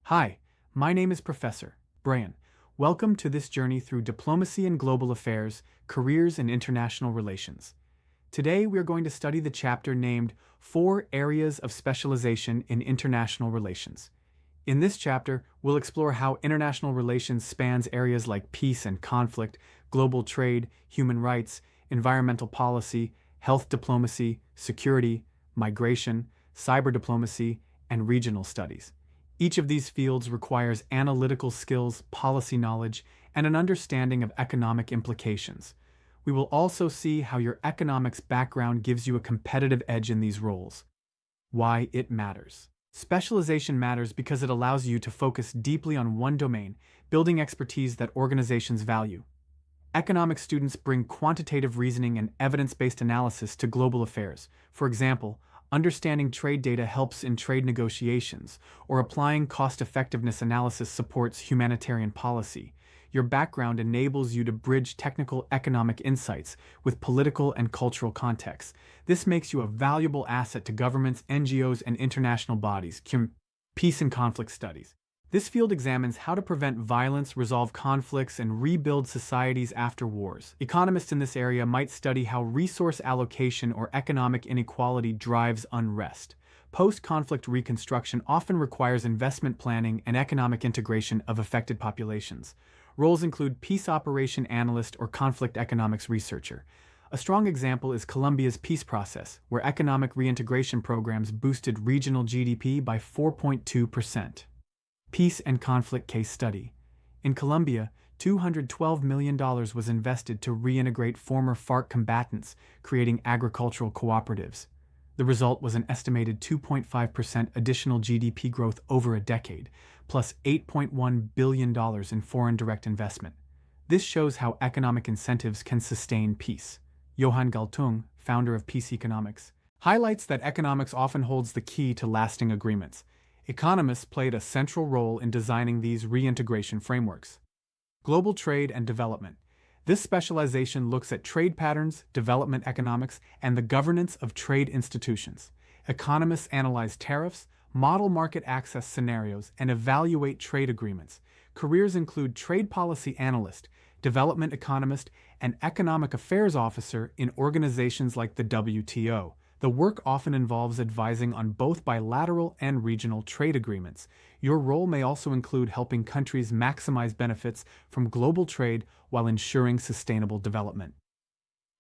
Hi, my name is Professor Brian. Welcome to this journey through diplomacy and global affairs, careers and international relations. Today we are going to study the chapter named Four Areas of Specialization in International Relations. In this chapter, we'll explore how international relations spans areas like peace and conflict, global trade, human rights, environmental policy, health diplomacy, security, migration, cyber diplomacy, and regional studies. Each of these fields requires analytical skills, policy knowledge, and an understanding of economic implications. We will also see how your economics background gives you a competitive edge in these roles. Why it matters. Specialization matters because it allows you to focus deeply on one domain, building expertise that organizations value. Economics students bring quantitative reasoning and evidence-based analysis to global affairs. For example, understanding trade data helps in trade negotiations, or applying cost-effectiveness analysis supports humanitarian policy. Your background enables you to bridge technical economic insights with political and cultural contexts. This makes you a valuable asset to governments, NGOs, and international bodies. Peace and conflict studies. This field examines how to prevent violence, resolve conflicts, and rebuild societies after wars. Economists in this area might study how resource allocation or economic inequality drives unrest. Post-conflict reconstruction often requires investment planning and economic integration of affected populations. Roles include peace operation analyst or conflict economics researcher. A strong example is Colombia's peace process, where economic reintegration programs boosted regional GDP by 4.2%. Peace and conflict case study. In Colombia, $212 million was invested to reintegrate former FARC combatants, creating agricultural cooperatives. The result was an estimated 2.5% additional GDP growth over a decade, plus $8.1 billion in foreign direct investment. This shows how economic incentives can sustain peace. Johan Galtung, founder of Peace Economics, highlights that economics often holds the key to lasting agreements. Economists played a central role in designing these reintegration frameworks. Global trade and development. This specialization looks at trade patterns, development economics, and the governance of trade institutions. Economists analyze tariffs, model market access scenarios, and evaluate trade agreements. Careers include trade policy analyst, development economist, and economic affairs officer in organizations like the WTO. The work often involves advising on both bilateral and regional trade agreements. Your role may also include helping countries maximize benefits from global trade while ensuring sustainable development.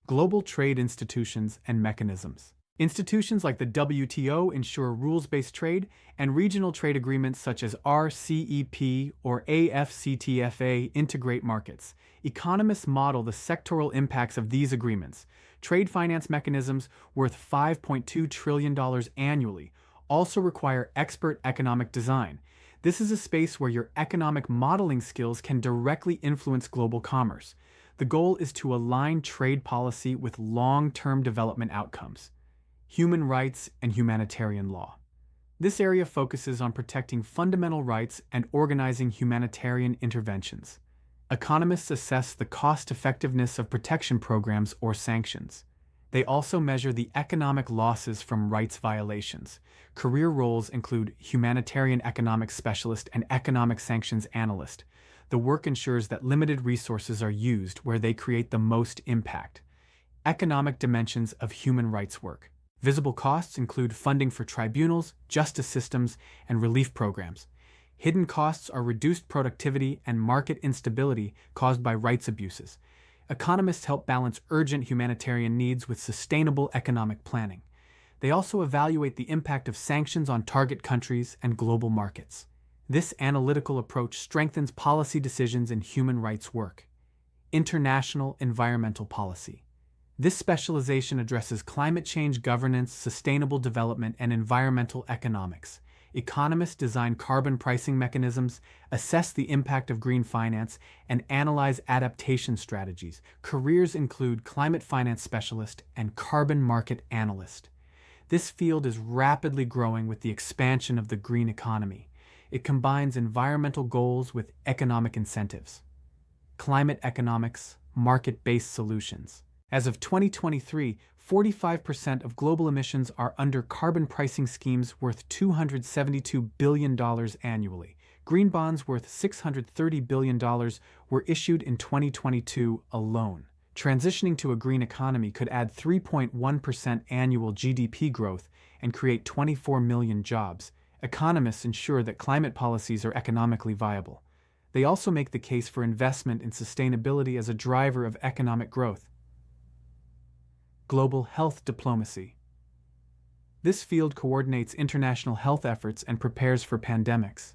Global trade institutions and mechanisms. Institutions like the WTO ensure rules-based trade, and regional trade agreements such as RCEP or AFCTFA integrate markets. Economists model the sectoral impacts of these agreements. Trade finance mechanisms worth $5.2 trillion annually also require expert economic design. This is a space where your economic modeling skills can directly influence global commerce. The goal is to align trade policy with long-term development outcomes. Human rights and humanitarian law. This area focuses on protecting fundamental rights and organizing humanitarian interventions. Economists assess the cost-effectiveness of protection programs or sanctions. They also measure the economic losses from rights violations. Career roles include humanitarian economics specialist and economic sanctions analyst. The work ensures that limited resources are used where they create the most impact. Economic dimensions of human rights work. Visible costs include funding for tribunals, justice systems, and relief programs. Hidden costs are reduced productivity and market instability caused by rights abuses. Economists help balance urgent humanitarian needs with sustainable economic planning. They also evaluate the impact of sanctions on target countries and global markets. This analytical approach strengthens policy decisions in human rights work. International environmental policy. This specialization addresses climate change governance, sustainable development, and environmental economics. Economists design carbon pricing mechanisms, assess the impact of green finance, and analyze adaptation strategies. Careers include climate finance specialist and carbon market analyst. This field is rapidly growing with the expansion of the green economy. It combines environmental goals with economic incentives. Climate economics, market-based solutions. As of 2023, 45% of global emissions are under carbon pricing schemes worth $272 billion annually. Green bonds worth $630 billion were issued in 2022 alone. Transitioning to a green economy could add 3.1% annual GDP growth and create 24 million jobs. Economists ensure that climate policies are economically viable. They also make the case for investment in sustainability as a driver of economic growth. Global health diplomacy. This field coordinates international health efforts and prepares for pandemics.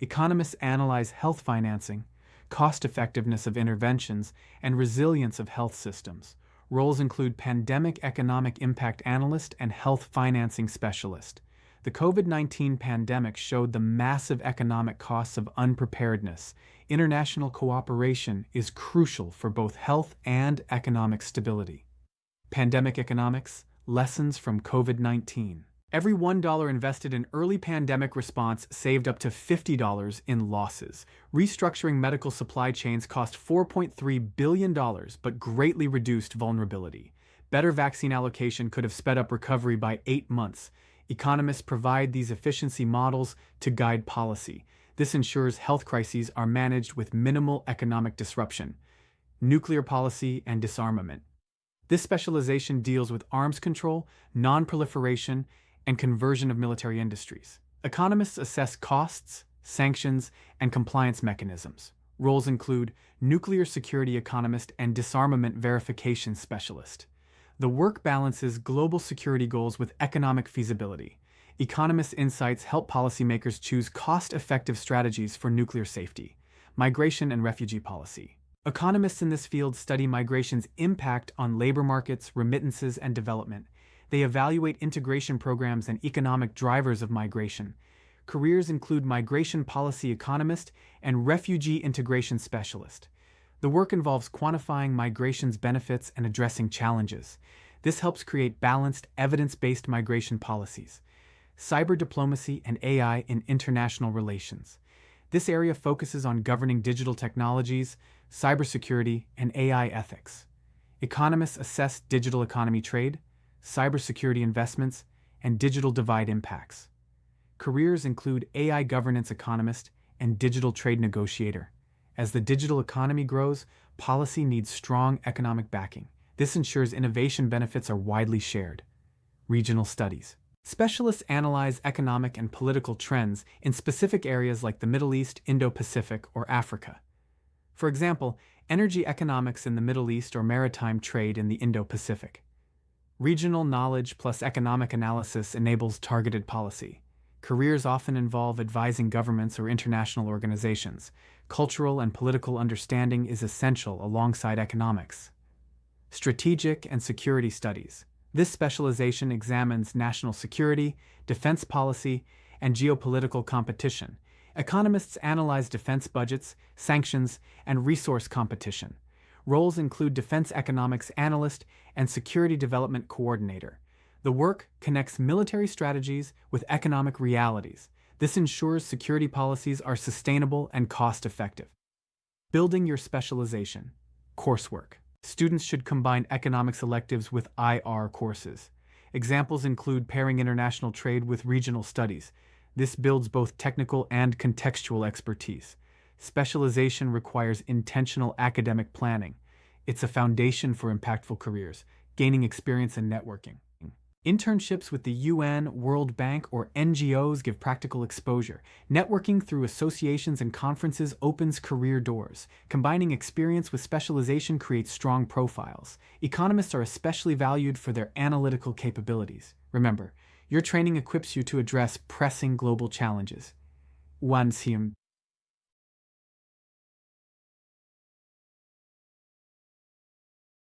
Economists analyze health financing, cost-effectiveness of interventions, and resilience of health systems. Roles include pandemic economic impact analyst and health financing specialist. The COVID-19 pandemic showed the massive economic costs of unpreparedness. International cooperation is crucial for both health and economic stability. Pandemic economics, lessons from COVID-19. Every $1 invested in early pandemic response saved up to $50 in losses. Restructuring medical supply chains cost $4.3 billion, but greatly reduced vulnerability. Better vaccine allocation could have sped up recovery by 8 months. Economists provide these efficiency models to guide policy. This ensures health crises are managed with minimal economic disruption. Nuclear policy and disarmament. This specialization deals with arms control, non-proliferation, and conversion of military industries. Economists assess costs, sanctions, and compliance mechanisms. Roles include nuclear security economist and disarmament verification specialist. The work balances global security goals with economic feasibility. Economists' insights help policymakers choose cost-effective strategies for nuclear safety. Migration and refugee policy. Economists in this field study migration's impact on labor markets, remittances, and development. They evaluate integration programs and economic drivers of migration. Careers include migration policy economist and refugee integration specialist. The work involves quantifying migration's benefits and addressing challenges. This helps create balanced, evidence-based migration policies. Cyber diplomacy and AI in international relations. This area focuses on governing digital technologies, cybersecurity, and AI ethics. Economists assess digital economy trade, cybersecurity investments, and digital divide impacts. Careers include AI governance economist and digital trade negotiator. As the digital economy grows, policy needs strong economic backing. This ensures innovation benefits are widely shared. Regional studies. Specialists analyze economic and political trends in specific areas like the Middle East, Indo-Pacific, or Africa. For example, energy economics in the Middle East or maritime trade in the Indo-Pacific. Regional knowledge plus economic analysis enables targeted policy. Careers often involve advising governments or international organizations. Cultural and political understanding is essential alongside economics. Strategic and security studies. This specialization examines national security, defense policy, and geopolitical competition. Economists analyze defense budgets, sanctions, and resource competition. Roles include defense economics analyst and security development coordinator. The work connects military strategies with economic realities. This ensures security policies are sustainable and cost-effective. Building your specialization. Coursework. Students should combine economics electives with IR courses. Examples include pairing international trade with regional studies. This builds both technical and contextual expertise. Specialization requires intentional academic planning. It's a foundation for impactful careers, gaining experience and networking. Internships with the UN, World Bank, or NGOs give practical exposure. Networking through associations and conferences opens career doors. Combining experience with specialization creates strong profiles. Economists are especially valued for their analytical capabilities. Remember, your training equips you to address pressing global challenges. 1.